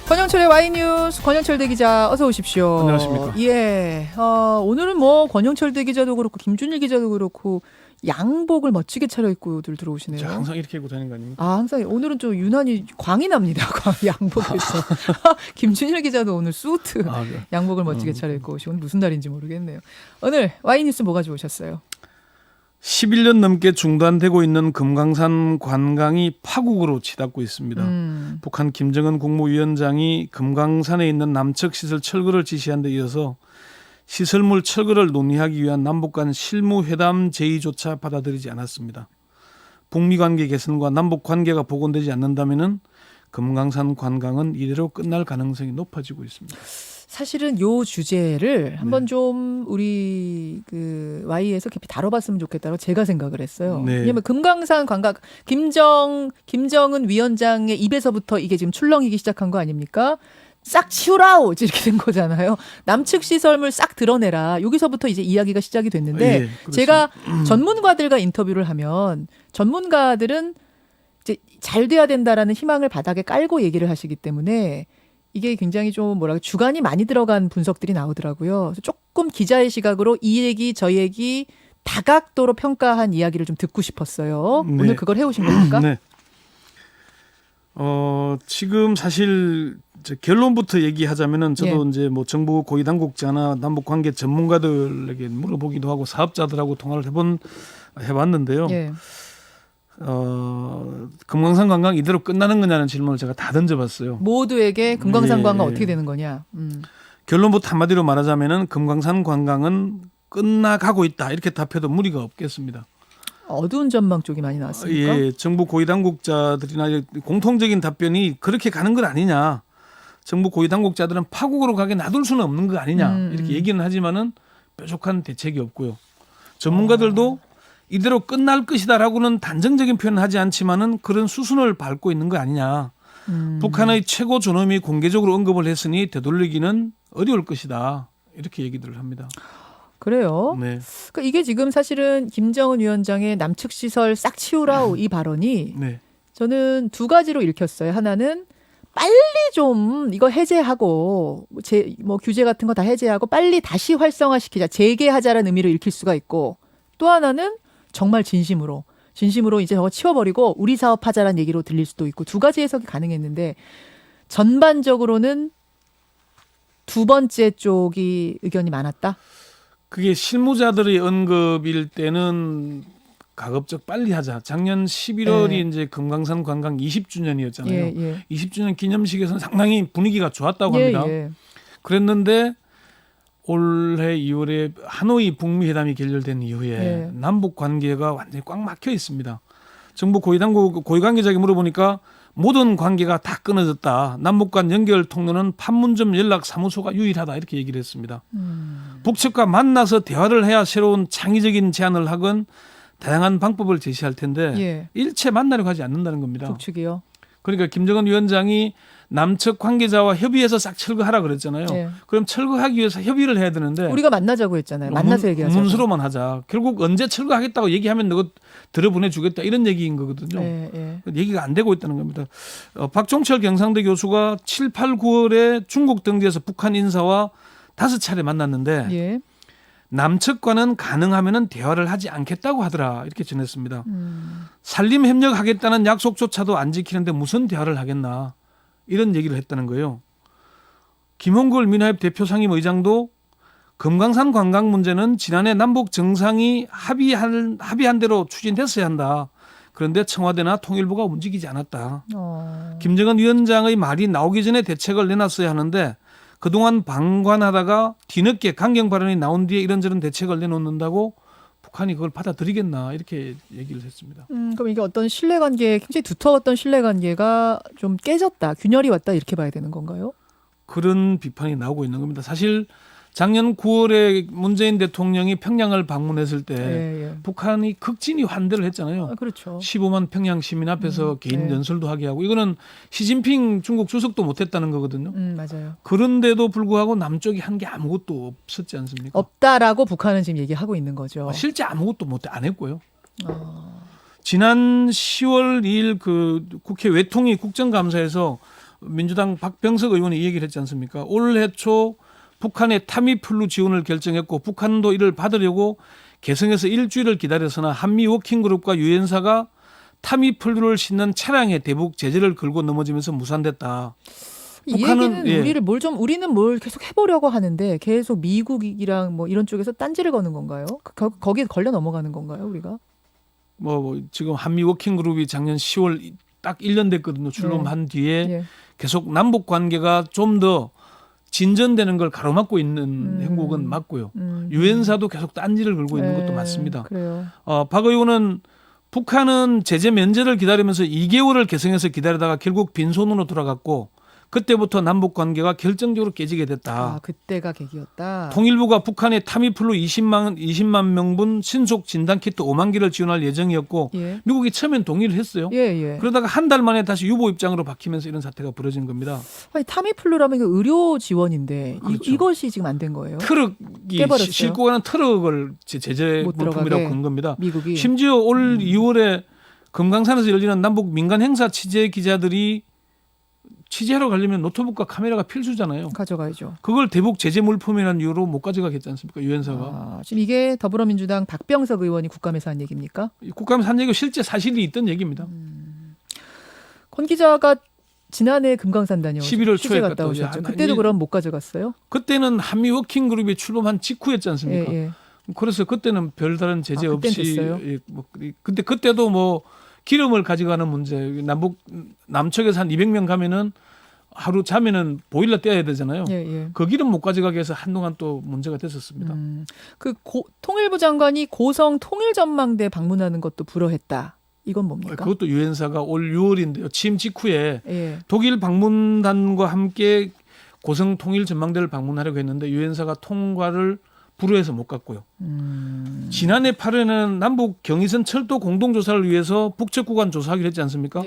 권영철의 와이뉴스 권영철 대기자 어서 오십시오. 안녕하십니까. 예. 오늘은 뭐 권영철 대기자도 그렇고 김준일 기자도 그렇고 양복을 멋지게 차려입고들 들어오시네요. 제가 항상 이렇게 입고 다니는 거 아닙니까? 아, 항상 오늘은 좀 유난히 광이 납니다. 양복에서. 김준일 기자도 오늘 수트 아, 네. 양복을 멋지게 차려입고 오시고 오늘 무슨 날인지 모르겠네요. 오늘 와이뉴스 뭐 가지고 오셨어요? 11년 넘게 중단되고 있는 금강산 관광이 파국으로 치닫고 있습니다. 북한 김정은 국무위원장이 금강산에 있는 남측 시설 철거를 지시한 데 이어서 시설물 철거를 논의하기 위한 남북 간 실무회담 제의조차 받아들이지 않았습니다. 북미 관계 개선과 남북 관계가 복원되지 않는다면 금강산 관광은 이대로 끝날 가능성이 높아지고 있습니다. 사실은 요 주제를 한번 좀 우리 그 Y에서 깊이 다뤄봤으면 좋겠다고 제가 생각을 했어요. 네. 왜냐하면 금강산 관광 김정은 위원장의 입에서부터 이게 지금 출렁이기 시작한 거 아닙니까? 싹 치우라오 이렇게 된 거잖아요. 남측 시설물 싹 드러내라. 여기서부터 이제 이야기가 시작이 됐는데 예, 그렇습니다. 제가 전문가들과 인터뷰를 하면 전문가들은 이제 잘 돼야 된다라는 희망을 바닥에 깔고 얘기를 하시기 때문에 이게 굉장히 좀 주관이 많이 들어간 분석들이 나오더라고요. 그래서 조금 기자의 시각으로 이 얘기 저 얘기 다각도로 평가한 이야기를 좀 듣고 싶었어요. 네. 오늘 그걸 해오신 겁니까? 네. 지금 사실 이제 결론부터 얘기하자면은 저도 예. 이제 뭐 정부 고위 당국자나 남북 관계 전문가들에게 물어보기도 하고 사업자들하고 통화를 해봤는데요. 예. 금강산 관광 이대로 끝나는 거냐는 질문을 제가 다 던져봤어요. 모두에게 금강산 예. 관광 어떻게 되는 거냐. 결론부터 한마디로 말하자면은 금강산 관광은 끝나가고 있다 이렇게 답해도 무리가 없겠습니다. 어두운 전망 쪽이 많이 나왔습니까? 예, 정부 고위 당국자들이나 공통적인 답변이 그렇게 가는 것 아니냐. 정부 고위 당국자들은 파국으로 가게 놔둘 수는 없는 거 아니냐. 이렇게 얘기는 하지만은 뾰족한 대책이 없고요. 전문가들도 이대로 끝날 것이다라고는 단정적인 표현을 하지 않지만은 그런 수순을 밟고 있는 거 아니냐. 북한의 최고 존엄이 공개적으로 언급을 했으니 되돌리기는 어려울 것이다. 이렇게 얘기들을 합니다. 그래요. 네. 그러니까 이게 지금 사실은 김정은 위원장의 남측 시설 싹 치우라 이 발언이 네. 저는 두 가지로 읽혔어요. 하나는 빨리 좀 이거 해제하고 뭐 규제 같은 거 다 해제하고 빨리 다시 활성화시키자, 재개하자라는 의미로 읽힐 수가 있고, 또 하나는 정말 진심으로 이제 저거 치워버리고 우리 사업하자라는 얘기로 들릴 수도 있고, 두 가지 해석이 가능했는데 전반적으로는 두 번째 쪽이 의견이 많았다. 그게 실무자들의 언급일 때는 가급적 빨리 하자. 작년 11월이 예. 이제 금강산 관광 20주년이었잖아요. 예. 20주년 기념식에서는 상당히 분위기가 좋았다고 합니다. 예. 그랬는데 올해 2월에 하노이 북미 회담이 결렬된 이후에 예. 남북 관계가 완전히 꽉 막혀 있습니다. 정부 고위 당국 고위 관계자에게 물어보니까 모든 관계가 다 끊어졌다. 남북 간 연결 통로는 판문점 연락 사무소가 유일하다. 이렇게 얘기를 했습니다. 북측과 만나서 대화를 해야 새로운 창의적인 제안을 하건 다양한 방법을 제시할 텐데 예. 일체 만나려고 하지 않는다는 겁니다. 북측이요. 그러니까 김정은 위원장이 남측 관계자와 협의해서 싹 철거하라 그랬잖아요. 예. 그럼 철거하기 위해서 협의를 해야 되는데 우리가 만나자고 했잖아요. 만나서 얘기하자고. 문서로만 하자. 결국 언제 철거하겠다고 얘기하면 너가 들어보내주겠다 이런 얘기인 거거든요. 예. 얘기가 안 되고 있다는 겁니다. 박종철 경상대 교수가 7, 8, 9월에 중국 등지에서 북한 인사와 5차례 만났는데 예. 남측과는 가능하면 대화를 하지 않겠다고 하더라 이렇게 전했습니다. 산림 협력하겠다는 약속조차도 안 지키는데 무슨 대화를 하겠나 이런 얘기를 했다는 거예요. 김홍걸 민화협 대표 상임 의장도 금강산 관광 문제는 지난해 남북 정상이 합의한 대로 추진됐어야 한다. 그런데 청와대나 통일부가 움직이지 않았다. 김정은 위원장의 말이 나오기 전에 대책을 내놨어야 하는데 그동안 방관하다가 뒤늦게 강경 발언이 나온 뒤에 이런저런 대책을 내놓는다고 북한이 그걸 받아들이겠나 이렇게 얘기를 했습니다. 그럼 이게 어떤 신뢰관계, 굉장히 두터웠던 신뢰관계가 좀 깨졌다, 균열이 왔다 이렇게 봐야 되는 건가요? 그런 비판이 나오고 있는 겁니다. 사실 작년 9월에 문재인 대통령이 평양을 방문했을 때 예. 북한이 극진히 환대를 했잖아요. 그렇죠. 15만 평양 시민 앞에서 개인 네. 연설도 하게 하고 이거는 시진핑 중국 주석도 못했다는 거거든요. 맞아요. 그런데도 불구하고 남쪽이 한 게 아무것도 없었지 않습니까? 없다라고 북한은 지금 얘기하고 있는 거죠. 실제 아무것도 안 했고요. 지난 10월 2일 그 국회 외통위 국정감사에서 민주당 박병석 의원이 이 얘기를 했지 않습니까? 올해 초 북한의 타미플루 지원을 결정했고 북한도 이를 받으려고 개성에서 일주일을 기다렸으나 한미 워킹그룹과 유엔사가 타미플루를 싣는 차량에 대북 제재를 걸고 넘어지면서 무산됐다. 이 얘기는 우리는 뭘 계속 해보려고 하는데 계속 미국이랑 뭐 이런 쪽에서 딴지를 거는 건가요? 거기에 걸려 넘어가는 건가요, 우리가? 뭐 지금 한미 워킹그룹이 작년 10월 딱 1년 됐거든요. 출범한 뒤에 계속 남북 관계가 좀 더 진전되는 걸 가로막고 있는 행복은 맞고요. 유엔사도 계속 딴지를 걸고 있는 것도 맞습니다. 그래요. 박 의원은 북한은 제재 면제를 기다리면서 2개월을 개성에서 기다리다가 결국 빈손으로 돌아갔고 그때부터 남북 관계가 결정적으로 깨지게 됐다. 그때가 계기였다. 통일부가 북한의 타미플루 20만 명분 신속 진단키트 5만 개를 지원할 예정이었고 미국이 처음엔 동의를 했어요. 그러다가 한 달 만에 다시 유보 입장으로 바뀌면서 이런 사태가 벌어진 겁니다. 아니, 타미플루라면 이거 의료 지원인데 그렇죠. 이것이 지금 안 된 거예요. 트럭이 깨버렸어요. 싣고 가는 트럭을 제재 물품이라고 건 겁니다. 미국이. 심지어 올 2월에 금강산에서 열리는 남북 민간 행사 취재 기자들이 취재하러 가려면 노트북과 카메라가 필수잖아요. 가져가야죠. 그걸 대북 제재 물품이라는 이유로 못 가져가겠지 않습니까? 유엔사가. 지금 이게 더불어민주당 박병석 의원이 국감에서 한 얘기입니까? 국감에서 한 얘기가 실제 사실이 있던 얘기입니다. 권 기자가 지난해 금강산 11월 초에 갔다 오셨죠. 그때도 그럼 못 가져갔어요? 그때는 한미 워킹그룹이 출범한 직후였지 않습니까? 그래서 그때는 별다른 제재 없이 근데 그때도 뭐 기름을 가져가는 문제, 남측에서 한 200명 가면은 하루 자면은 보일러 떼야 되잖아요. 그 기름 못 가져가게 해서 한동안 또 문제가 됐었습니다. 통일부 장관이 고성 통일전망대 방문하는 것도 불허했다. 이건 뭡니까? 그것도 유엔사가 올 6월인데요. 취임 직후에 독일 방문단과 함께 고성 통일전망대를 방문하려고 했는데 유엔사가 통과를 불허해서 못 갔고요. 지난해 8월에는 남북 경의선 철도 공동조사를 위해서 북측 구간 조사하기로 했지 않습니까?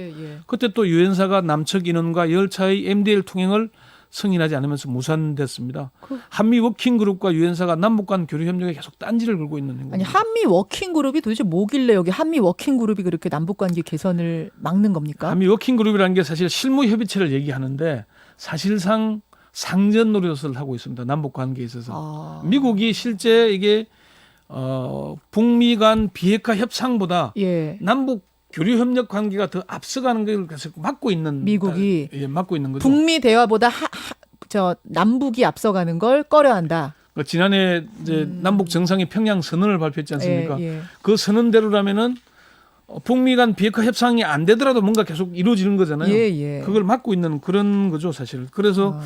그때 또 유엔사가 남측 인원과 열차의 MDL 통행을 승인하지 않으면서 무산됐습니다. 한미 워킹그룹과 유엔사가 남북 간 교류 협력에 계속 딴지를 걸고 있는 행동입니다. 아니 한미 워킹그룹이 도대체 뭐길래 여기 한미 워킹그룹이 그렇게 남북 관계 개선을 막는 겁니까? 한미 워킹그룹이라는 게 사실 실무협의체를 얘기하는데 사실상 상전 노릇을 하고 있습니다. 남북 관계에 있어서. 미국이 실제 이게 북미 간 비핵화 협상보다 남북 교류 협력 관계가 더 앞서가는 걸 계속 막고 있는 미국이 막고 있는 거죠. 북미 대화보다 남북이 앞서가는 걸 꺼려한다. 지난해 이제 남북 정상이 평양 선언을 발표했지 않습니까? 그 선언대로라면은 북미 간 비핵화 협상이 안 되더라도 뭔가 계속 이루어지는 거잖아요. 그걸 막고 있는 그런 거죠, 사실. 그래서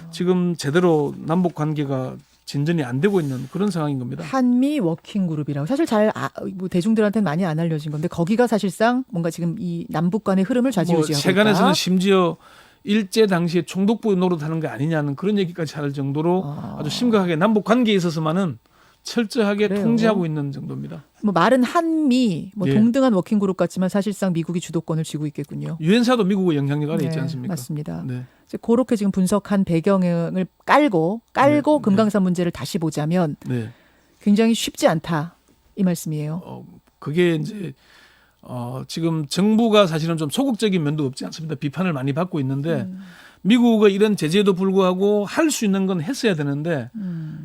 지금 제대로 남북 관계가 진전이 안 되고 있는 그런 상황인 겁니다. 한미 워킹그룹이라고 사실 잘 뭐 대중들한테는 많이 안 알려진 건데 거기가 사실상 뭔가 지금 이 남북 간의 흐름을 좌지우지하고 세간에서는 있다. 심지어 일제 당시에 총독부 노릇하는 게 아니냐는 그런 얘기까지 할 정도로 아주 심각하게 남북 관계에 있어서만은 철저하게 통제하고 있는 정도입니다. 뭐 말은 한미 동등한 워킹그룹 같지만 사실상 미국이 주도권을 쥐고 있겠군요. 유엔사도 미국의 영향력 아래 있지 않습니까? 맞습니다. 그렇게 지금 분석한 배경을 깔고 금강산 문제를 다시 보자면 굉장히 쉽지 않다 이 말씀이에요. 그게 이제 지금 정부가 사실은 좀 소극적인 면도 없지 않습니다. 비판을 많이 받고 있는데 미국의 이런 제재에도 불구하고 할 수 있는 건 했어야 되는데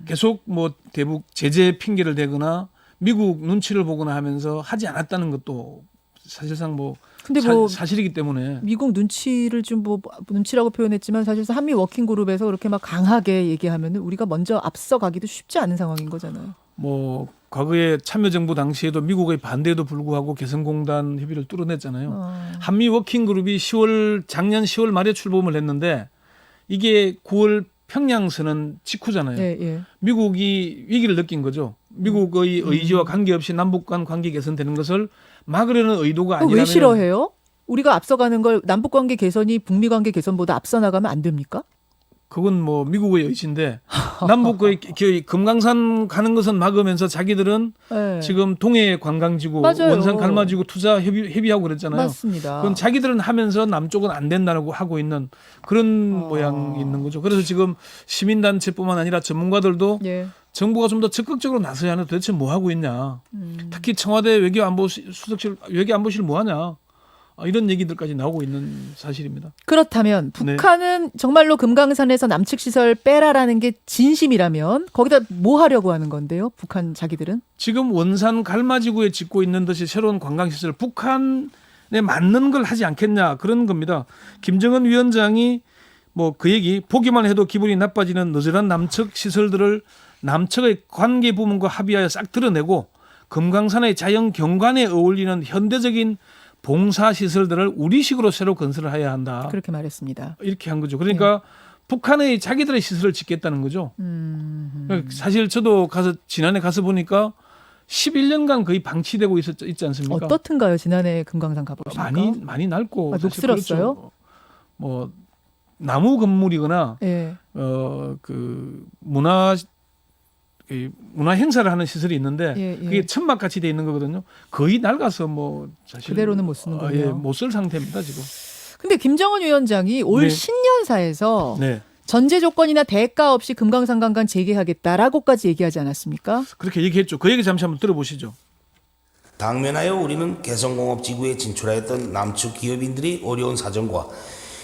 계속 뭐 대북 제재 핑계를 대거나 미국 눈치를 보거나 하면서 하지 않았다는 것도 사실상 근데 사실이기 때문에 미국 눈치를 좀 눈치라고 표현했지만 사실상 한미 워킹그룹에서 그렇게 막 강하게 얘기하면 우리가 먼저 앞서가기도 쉽지 않은 상황인 거잖아요. 과거에 참여정부 당시에도 미국의 반대에도 불구하고 개성공단 협의를 뚫어냈잖아요. 한미 워킹그룹이 작년 10월 말에 출범을 했는데 이게 9월 평양선언 직후잖아요. 미국이 위기를 느낀 거죠. 미국의 의지와 관계없이 남북 간 관계 개선되는 것을 막으려는 의도가 아니라면 왜 싫어해요? 우리가 앞서가는 걸 남북 관계 개선이 북미 관계 개선보다 앞서 나가면 안 됩니까? 그건 미국의 의지인데 남북의 금강산 가는 것은 막으면서 자기들은 지금 동해 관광지구, 원산 갈마지구 투자 협의하고 그랬잖아요. 맞습니다. 그건 자기들은 하면서 남쪽은 안 된다고 하고 있는 그런 모양이 있는 거죠. 그래서 지금 시민단체뿐만 아니라 전문가들도 정부가 좀 더 적극적으로 나서야 하는 도대체 뭐 하고 있냐. 특히 청와대 외교안보실 뭐 하냐. 이런 얘기들까지 나오고 있는 사실입니다. 그렇다면 네. 북한은 정말로 금강산에서 남측 시설 빼라라는 게 진심이라면 거기다 뭐 하려고 하는 건데요? 북한 자기들은? 지금 원산 갈마지구에 짓고 있는 듯이 새로운 관광시설 북한에 맞는 걸 하지 않겠냐 그런 겁니다. 김정은 위원장이 뭐 그 얘기 보기만 해도 기분이 나빠지는 너저런 남측 시설들을 남측의 관계 부문과 합의하여 싹 드러내고 금강산의 자연 경관에 어울리는 현대적인 봉사 시설들을 우리식으로 새로 건설을 해야 한다. 그렇게 말했습니다. 이렇게 한 거죠. 그러니까 북한의 자기들의 시설을 짓겠다는 거죠. 사실 저도 지난해 가서 보니까 11년간 거의 방치되고 있지 않습니까? 어떻든가요? 지난해 금강산 가보시니까. 많이 낡고 사실 녹슬었어요? 그렇죠. 뭐 나무 건물이거나 예. 그 문화 행사를 하는 시설이 있는데 예, 예. 그게 천막같이 돼 있는 거거든요. 거의 낡아서 뭐 사실 그대로는 못 쓰는군요. 예, 못 쓸 상태입니다 지금. 근데 김정은 위원장이 올 네. 신년사에서 네, 전제 조건이나 대가 없이 금강산 관광 재개하겠다라고까지 얘기하지 않았습니까? 그렇게 얘기했죠. 그 얘기 잠시 한번 들어보시죠. 당면하여 우리는 개성공업지구에 진출하였던 남측 기업인들이 어려운 사정과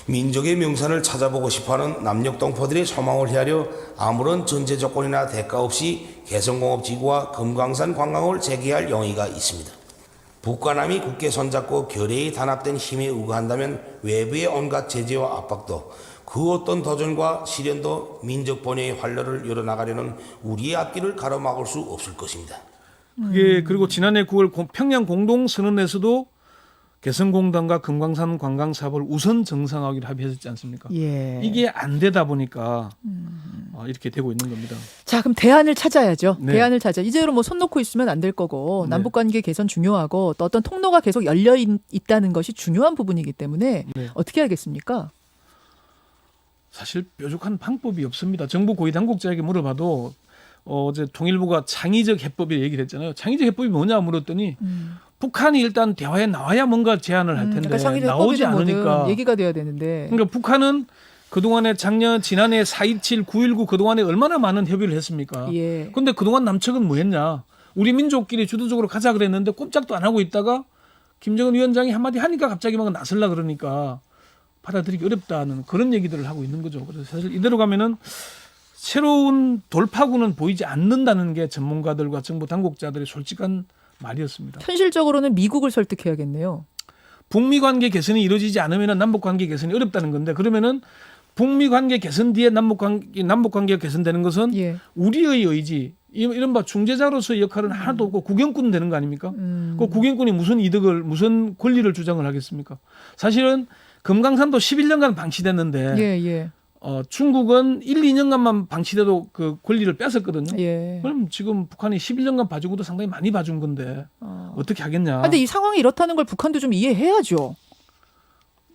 민족의 명산을 찾아보고 싶어하는 남녘동포들의 소망을 헤아려 아무런 전제 조건이나 대가 없이 개성공업지구와 금강산 관광을 재개할 용의가 있습니다. 북과 남이 굳게 손잡고 결의에 단합된 힘에 의거한다면 외부의 온갖 제재와 압박도 그 어떤 도전과 시련도 민족 번영의 활로를 열어나가려는 우리의 앞길을 가로막을 수 없을 것입니다. 그게 그리고 지난해 9월 평양 공동선언에서도 개성공단과 금강산 관광 사업을 우선 정상화하기로 합의했지 않습니까? 예. 이게 안 되다 보니까 이렇게 되고 있는 겁니다. 자, 그럼 대안을 찾아야죠. 네. 대안을 찾아. 이대로 뭐 손 놓고 있으면 안 될 거고 네. 남북관계 개선 중요하고 또 어떤 통로가 계속 열려 있다는 것이 중요한 부분이기 때문에 네. 어떻게 하겠습니까? 사실 뾰족한 방법이 없습니다. 정부 고위 당국자에게 물어봐도 어제 통일부가 창의적 해법이 얘기를 했잖아요. 창의적 해법이 뭐냐 물었더니 북한이 일단 대화에 나와야 뭔가 제안을 할 텐데 그러니까 창의적 나오지 해법이든 뭐든 않으니까. 얘기가 돼야 되는데. 그러니까 북한은 그동안에 지난해 4.27, 9.19 그동안에 얼마나 많은 협의를 했습니까? 예. 근데 그동안 남측은 뭐 했냐? 우리 민족끼리 주도적으로 가자 그랬는데 꼼짝도 안 하고 있다가 김정은 위원장이 한마디 하니까 갑자기 막 나설라 그러니까 받아들이기 어렵다는 그런 얘기들을 하고 있는 거죠. 그래서 사실 이대로 가면은 새로운 돌파구는 보이지 않는다는 게 전문가들과 정부 당국자들의 솔직한 말이었습니다. 현실적으로는 미국을 설득해야겠네요. 북미 관계 개선이 이루어지지 않으면 남북 관계 개선이 어렵다는 건데 그러면은 북미 관계 개선 뒤에 남북 관계가 개선되는 것은 예. 우리의 의지, 이른바 중재자로서의 역할은 하나도 없고 구경꾼 되는 거 아닙니까? 그 구경꾼이 무슨 권리를 주장을 하겠습니까? 사실은 금강산도 11년간 방치됐는데 예, 예. 중국은 1, 2년간만 방치돼도 그 권리를 뺏었거든요. 예. 그럼 지금 북한이 11년간 봐주고도 상당히 많이 봐준 건데 어떻게 하겠냐. 근데 이 상황이 이렇다는 걸 북한도 좀 이해해야죠.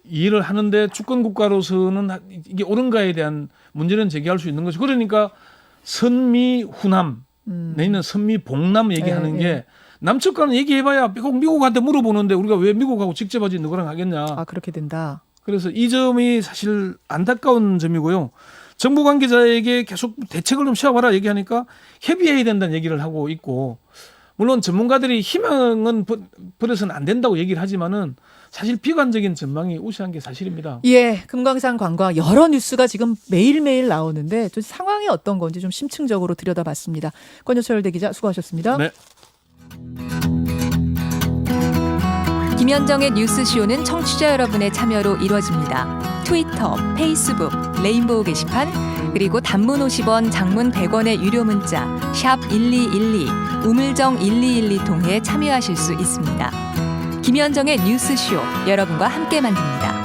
이해를 하는데 주권 국가로서는 이게 옳은가에 대한 문제는 제기할 수 있는 거죠. 그러니까 선미 후남 내지는 선미 봉남 얘기하는 예, 게 남측과는 얘기해봐야 꼭 미국한테 물어보는데 우리가 왜 미국하고 직접 하지 누구랑 하겠냐. 아, 그렇게 된다. 그래서 이 점이 사실 안타까운 점이고요. 정부 관계자에게 계속 대책을 좀 세워봐라 얘기하니까 협의해야 된다는 얘기를 하고 있고 물론 전문가들이 희망은 버려서는 안 된다고 얘기를 하지만은 사실 비관적인 전망이 우세한 게 사실입니다. 예, 금강산 관광 여러 뉴스가 지금 매일매일 나오는데 좀 상황이 어떤 건지 좀 심층적으로 들여다봤습니다. 권효철 대기자 수고하셨습니다. 네. 김현정의 뉴스쇼는 청취자 여러분의 참여로 이루어집니다. 트위터, 페이스북, 레인보우 게시판, 그리고 단문 50원, 장문 100원의 유료 문자 샵 1212, 우물정 1212 통해 참여하실 수 있습니다. 김현정의 뉴스쇼, 여러분과 함께 만듭니다.